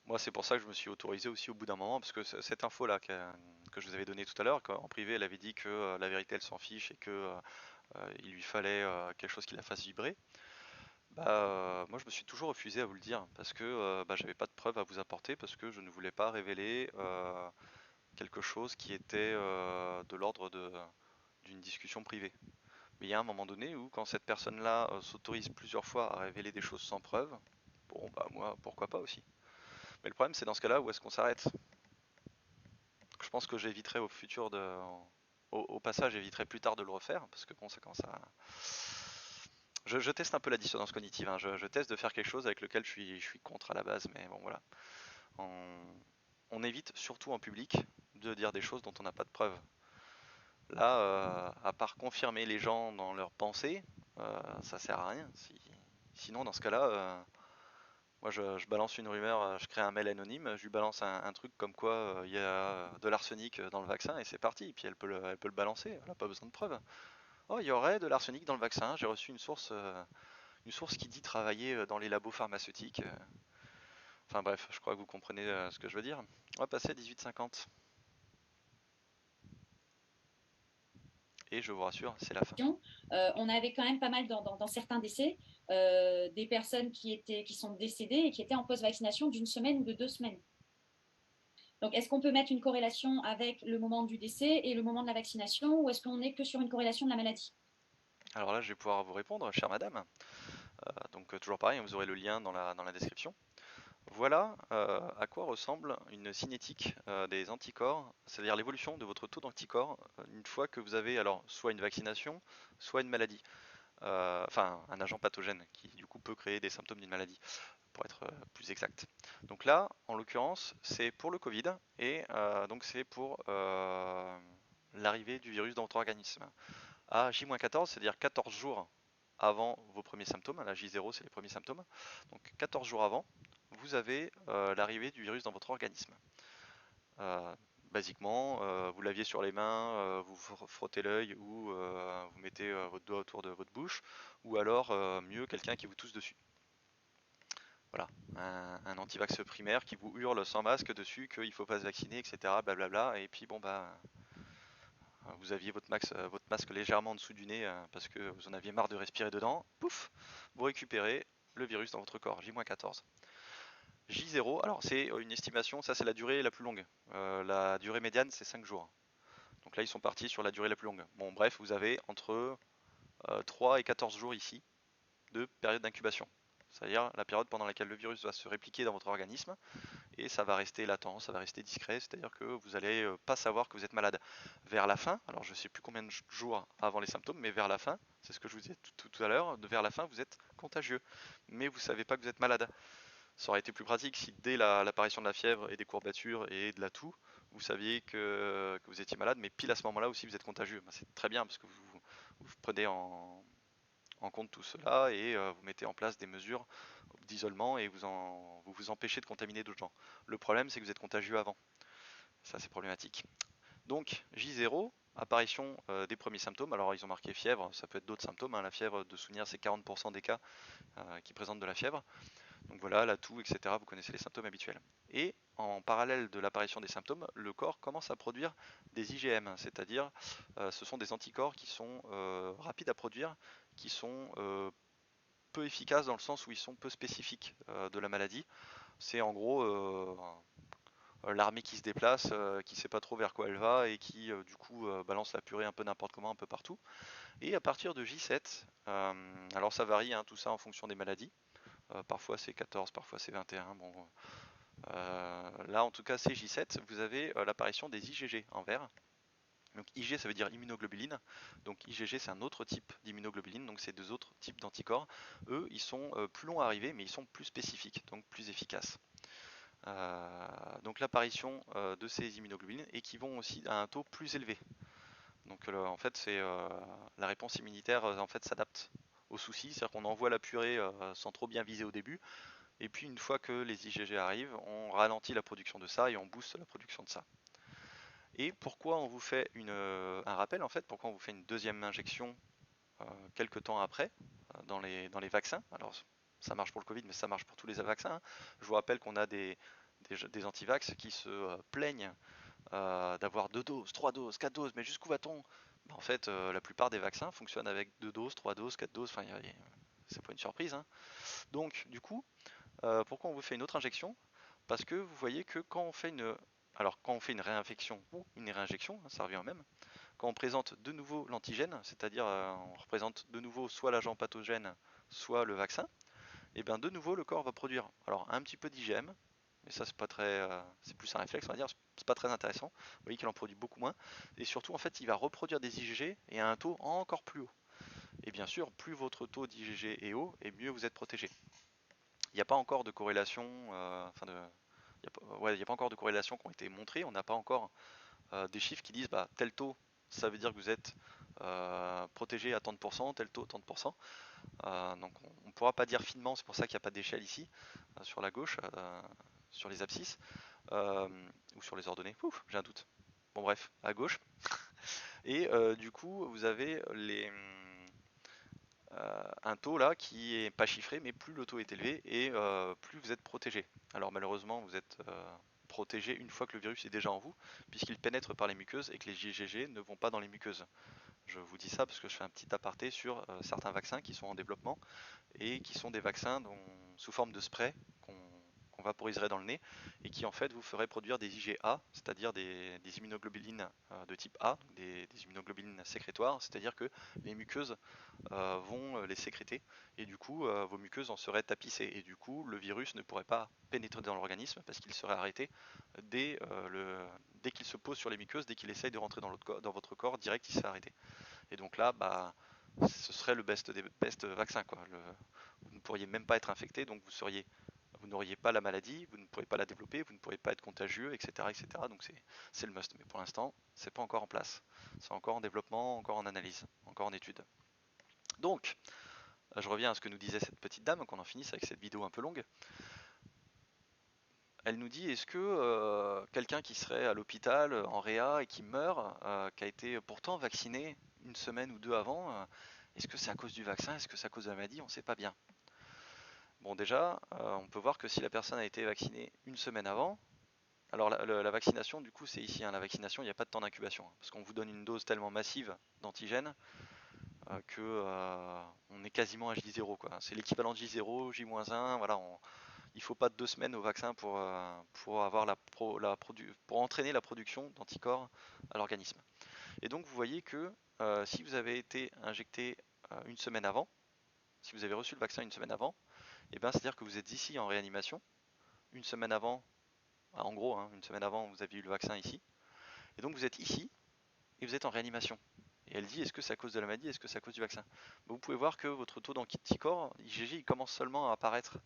Moi, c'est pour ça que je me suis autorisé aussi au bout d'un moment, parce que cette info-là que je vous avais donnée tout à l'heure, en privé, elle avait dit que la vérité, elle s'en fiche et que il lui fallait quelque chose qui la fasse vibrer. Moi, je me suis toujours refusé à vous le dire, parce que j'avais pas de preuves à vous apporter, parce que je ne voulais pas révéler quelque chose qui était de l'ordre d'une discussion privée. Mais il y a un moment donné où, quand cette personne-là s'autorise plusieurs fois à révéler des choses sans preuve, Bon, bah moi, pourquoi pas aussi. Mais le problème, c'est dans ce cas-là, où est-ce qu'on s'arrête? Je pense que j'éviterai au futur au passage, j'éviterai plus tard de le refaire, parce que bon, ça commence à... Je teste un peu la dissonance cognitive, hein. Je teste de faire quelque chose avec lequel je suis contre à la base, mais bon, voilà. On évite, surtout en public, de dire des choses dont on n'a pas de preuves. Là, à part confirmer les gens dans leurs pensées, ça sert à rien. Sinon, dans ce cas-là, moi je balance une rumeur, je crée un mail anonyme, je lui balance un truc comme quoi il y a de l'arsenic dans le vaccin et c'est parti. Et puis elle peut le balancer, elle n'a pas besoin de preuves. Oh, il y aurait de l'arsenic dans le vaccin, j'ai reçu une source qui dit travailler dans les labos pharmaceutiques. Enfin bref, je crois que vous comprenez ce que je veux dire. On va passer à 18h50. Et je vous rassure, c'est la fin. On avait quand même pas mal dans certains décès, des personnes qui sont décédées et qui étaient en post-vaccination d'une semaine ou de 2 semaines. Donc, est-ce qu'on peut mettre une corrélation avec le moment du décès et le moment de la vaccination, ou est-ce qu'on n'est que sur une corrélation de la maladie? Alors là, je vais pouvoir vous répondre, chère madame. Donc toujours pareil, vous aurez le lien dans la description. Voilà à quoi ressemble une cinétique des anticorps, c'est-à-dire l'évolution de votre taux d'anticorps une fois que vous avez alors soit une vaccination, soit une maladie. Enfin, un agent pathogène qui du coup peut créer des symptômes d'une maladie, pour être plus exact. Donc là, en l'occurrence, c'est pour le Covid et donc c'est pour l'arrivée du virus dans votre organisme. À J-14, c'est-à-dire 14 jours avant vos premiers symptômes, la J0 c'est les premiers symptômes, donc 14 jours avant, vous avez l'arrivée du virus dans votre organisme. Basiquement, vous l'aviez sur les mains, vous frottez l'œil ou vous mettez votre doigt autour de votre bouche, ou alors mieux quelqu'un qui vous tousse dessus. Voilà, un antivax primaire qui vous hurle sans masque dessus qu'il ne faut pas se vacciner, etc. Blablabla, et puis bon bah vous aviez votre masque légèrement en dessous du nez parce que vous en aviez marre de respirer dedans, pouf, vous récupérez le virus dans votre corps, J-14. J0, alors c'est une estimation, ça c'est la durée la plus longue. La durée médiane c'est 5 jours. Donc là ils sont partis sur la durée la plus longue. Bon bref, vous avez entre 3 et 14 jours ici de période d'incubation. C'est-à-dire la période pendant laquelle le virus va se répliquer dans votre organisme et ça va rester latent, ça va rester discret, c'est-à-dire que vous n'allez pas savoir que vous êtes malade. Vers la fin, alors je ne sais plus combien de jours avant les symptômes, mais vers la fin, c'est ce que je vous disais tout à l'heure, vers la fin vous êtes contagieux, mais vous ne savez pas que vous êtes malade. Ça aurait été plus pratique si dès l'apparition de la fièvre et des courbatures et de la toux, vous saviez que vous étiez malade, mais pile à ce moment-là aussi vous êtes contagieux. Ben, c'est très bien parce que vous prenez en compte tout cela et vous mettez en place des mesures d'isolement et vous vous empêchez de contaminer d'autres gens. Le problème c'est que vous êtes contagieux avant. Ça c'est problématique. Donc J0, apparition des premiers symptômes. Alors ils ont marqué fièvre, ça peut être d'autres symptômes. Hein. La fièvre, de souvenir, c'est 40% des cas qui présentent de la fièvre. Donc voilà, la toux, etc. Vous connaissez les symptômes habituels. Et en parallèle de l'apparition des symptômes, le corps commence à produire des IgM, c'est-à-dire ce sont des anticorps qui sont rapides à produire, qui sont peu efficaces dans le sens où ils sont peu spécifiques de la maladie. C'est en gros l'armée qui se déplace, qui ne sait pas trop vers quoi elle va et qui du coup balance la purée un peu n'importe comment, un peu partout. Et à partir de J7, alors ça varie hein, tout ça en fonction des maladies. Parfois c'est 14, parfois c'est 21. Bon, là en tout cas c'est J7, vous avez l'apparition des IgG en vert. Donc Ig ça veut dire immunoglobuline, donc IgG c'est un autre type d'immunoglobuline, donc c'est deux autres types d'anticorps. Eux ils sont plus longs à arriver mais ils sont plus spécifiques, donc plus efficaces. Donc l'apparition de ces immunoglobulines équivaut aussi à un taux plus élevé. Donc en fait c'est la réponse immunitaire en fait s'adapte aux soucis, c'est-à-dire qu'on envoie la purée sans trop bien viser au début, et puis une fois que les IgG arrivent, on ralentit la production de ça et on booste la production de ça. Et pourquoi on vous fait un rappel en fait, pourquoi on vous fait une deuxième injection quelques temps après dans les vaccins. Alors ça marche pour le Covid mais ça marche pour tous les vaccins. Hein. Je vous rappelle qu'on a des antivax qui se plaignent d'avoir 2 doses, 3 doses, 4 doses, mais jusqu'où va-t-on? En fait, la plupart des vaccins fonctionnent avec 2 doses, 3 doses, 4 doses, enfin, c'est pas une surprise. Hein. Donc, du coup, pourquoi on vous fait une autre injection? Parce que vous voyez que quand on fait une réinfection ou une réinjection, hein, ça revient au même, quand on présente de nouveau l'antigène, c'est-à-dire on représente de nouveau soit l'agent pathogène, soit le vaccin, et bien de nouveau le corps va produire alors un petit peu d'IgM, mais ça c'est pas très, c'est plus un réflexe on va dire, c'est pas très intéressant. Vous voyez qu'il en produit beaucoup moins, et surtout en fait il va reproduire des IgG et à un taux encore plus haut. Et bien sûr, plus votre taux d'IgG est haut, et mieux vous êtes protégé. Il n'y a pas encore de corrélation, il n'y a pas encore de corrélation qui ont été montrées, on n'a pas encore des chiffres qui disent bah, tel taux, ça veut dire que vous êtes protégé à tant de pourcents, tel taux, tant de pourcents. Donc on ne pourra pas dire finement, c'est pour ça qu'il n'y a pas d'échelle ici, sur la gauche, sur les abscisses, ou sur les ordonnées, j'ai un doute. Bon bref, à gauche. Et du coup, vous avez un taux là qui est pas chiffré, mais plus le taux est élevé et plus vous êtes protégé. Alors malheureusement, vous êtes protégé une fois que le virus est déjà en vous, puisqu'il pénètre par les muqueuses et que les IgG ne vont pas dans les muqueuses. Je vous dis ça parce que je fais un petit aparté sur certains vaccins qui sont en développement et qui sont des vaccins sous forme de spray qu'on vaporiserait dans le nez et qui en fait vous ferait produire des IgA, c'est-à-dire des immunoglobulines de type A, des immunoglobulines sécrétoires, c'est-à-dire que les muqueuses vont les sécréter et du coup vos muqueuses en seraient tapissées et du coup le virus ne pourrait pas pénétrer dans l'organisme parce qu'il serait arrêté dès qu'il se pose sur les muqueuses, dès qu'il essaye de rentrer dans votre corps, direct il se fait arrêter. Et donc là, bah, ce serait le best des best vaccins, quoi. Vous ne pourriez même pas être infecté, donc vous n'auriez pas la maladie, vous ne pourriez pas la développer, vous ne pourriez pas être contagieux, etc., etc. Donc c'est le must. Mais pour l'instant, c'est pas encore en place. C'est encore en développement, encore en analyse, encore en étude. Donc, je reviens à ce que nous disait cette petite dame, qu'on en finisse avec cette vidéo un peu longue. Elle nous dit, est-ce que quelqu'un qui serait à l'hôpital, en réa, et qui meurt, qui a été pourtant vacciné une semaine ou deux avant, est-ce que c'est à cause du vaccin? Est-ce que c'est à cause de la maladie? On ne sait pas bien. Bon déjà, on peut voir que si la personne a été vaccinée une semaine avant, alors la vaccination du coup c'est ici, hein, la vaccination il n'y a pas de temps d'incubation, hein, parce qu'on vous donne une dose tellement massive d'antigène que on est quasiment à J0 quoi. C'est l'équivalent de J0, J-1, voilà, il ne faut pas 2 semaines au vaccin pour avoir pour entraîner la production d'anticorps à l'organisme. Et donc vous voyez que si vous avez été injecté une semaine avant, si vous avez reçu le vaccin une semaine avant, et ben c'est-à-dire que vous êtes ici en réanimation, une semaine avant, en gros, hein, une semaine avant vous avez eu le vaccin ici, et donc vous êtes ici et vous êtes en réanimation. Et elle dit est-ce que c'est à cause de la maladie, est-ce que c'est à cause du vaccin? Vous pouvez voir que votre taux d'anticorps, IgG, il commence seulement à apparaître.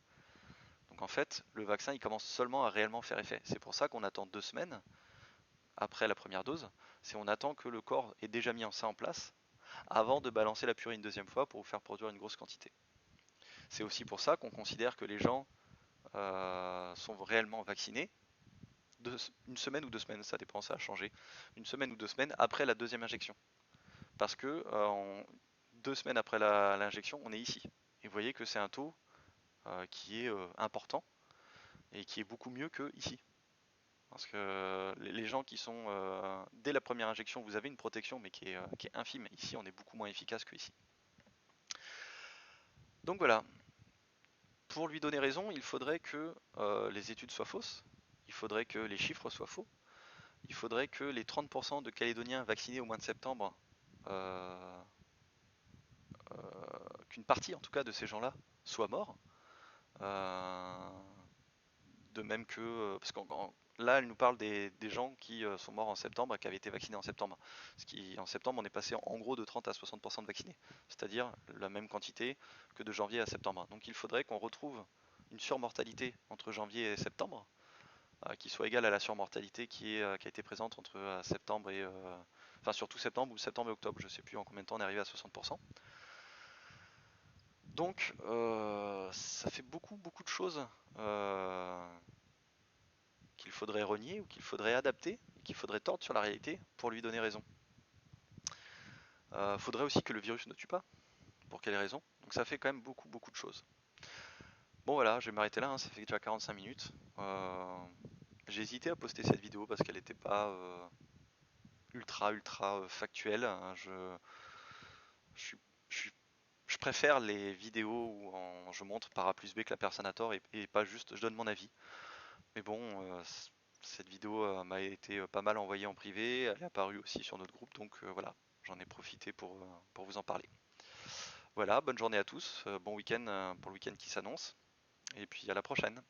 Donc en fait, le vaccin il commence seulement à réellement faire effet. C'est pour ça qu'on attend 2 semaines après la première dose, c'est on attend que le corps ait déjà mis ça en place avant de balancer la purée une deuxième fois pour vous faire produire une grosse quantité. C'est aussi pour ça qu'on considère que les gens sont réellement vaccinés une semaine ou 2 semaines, ça dépend, ça a changé, une semaine ou 2 semaines après la deuxième injection. Parce que 2 semaines après l'injection, on est ici. Et vous voyez que c'est un taux qui est important et qui est beaucoup mieux que ici. Parce que les gens qui sont dès la première injection, vous avez une protection mais qui est infime. Ici, on est beaucoup moins efficace que ici. Donc voilà. Pour lui donner raison, il faudrait que les études soient fausses. Il faudrait que les chiffres soient faux. Il faudrait que les 30% de Calédoniens vaccinés au mois de septembre, qu'une partie en tout cas de ces gens-là soient morts. De même que, parce que là elle nous parle des gens qui sont morts en septembre et qui avaient été vaccinés en septembre. En septembre on est passé en gros de 30 à 60% de vaccinés, c'est-à-dire la même quantité que de janvier à septembre. Donc il faudrait qu'on retrouve une surmortalité entre janvier et septembre, qui soit égale à la surmortalité qui a été présente entre septembre et... enfin surtout septembre ou septembre et octobre, je ne sais plus en combien de temps on est arrivé à 60%. Donc ça fait beaucoup de choses qu'il faudrait renier ou qu'il faudrait adapter, et qu'il faudrait tordre sur la réalité pour lui donner raison. Faudrait aussi que le virus ne tue pas. Pour quelle raison? Donc ça fait quand même beaucoup de choses. Bon voilà, je vais m'arrêter là, hein, ça fait déjà 45 minutes. J'ai hésité à poster cette vidéo parce qu'elle n'était pas ultra factuelle. Hein. Je préfère les vidéos où je montre par A plus B que la personne a tort et pas juste je donne mon avis. Mais bon, cette vidéo m'a été pas mal envoyée en privé, elle est apparue aussi sur notre groupe, donc voilà, j'en ai profité pour vous en parler. Voilà, bonne journée à tous, bon week-end pour le week-end qui s'annonce, Et puis à la prochaine.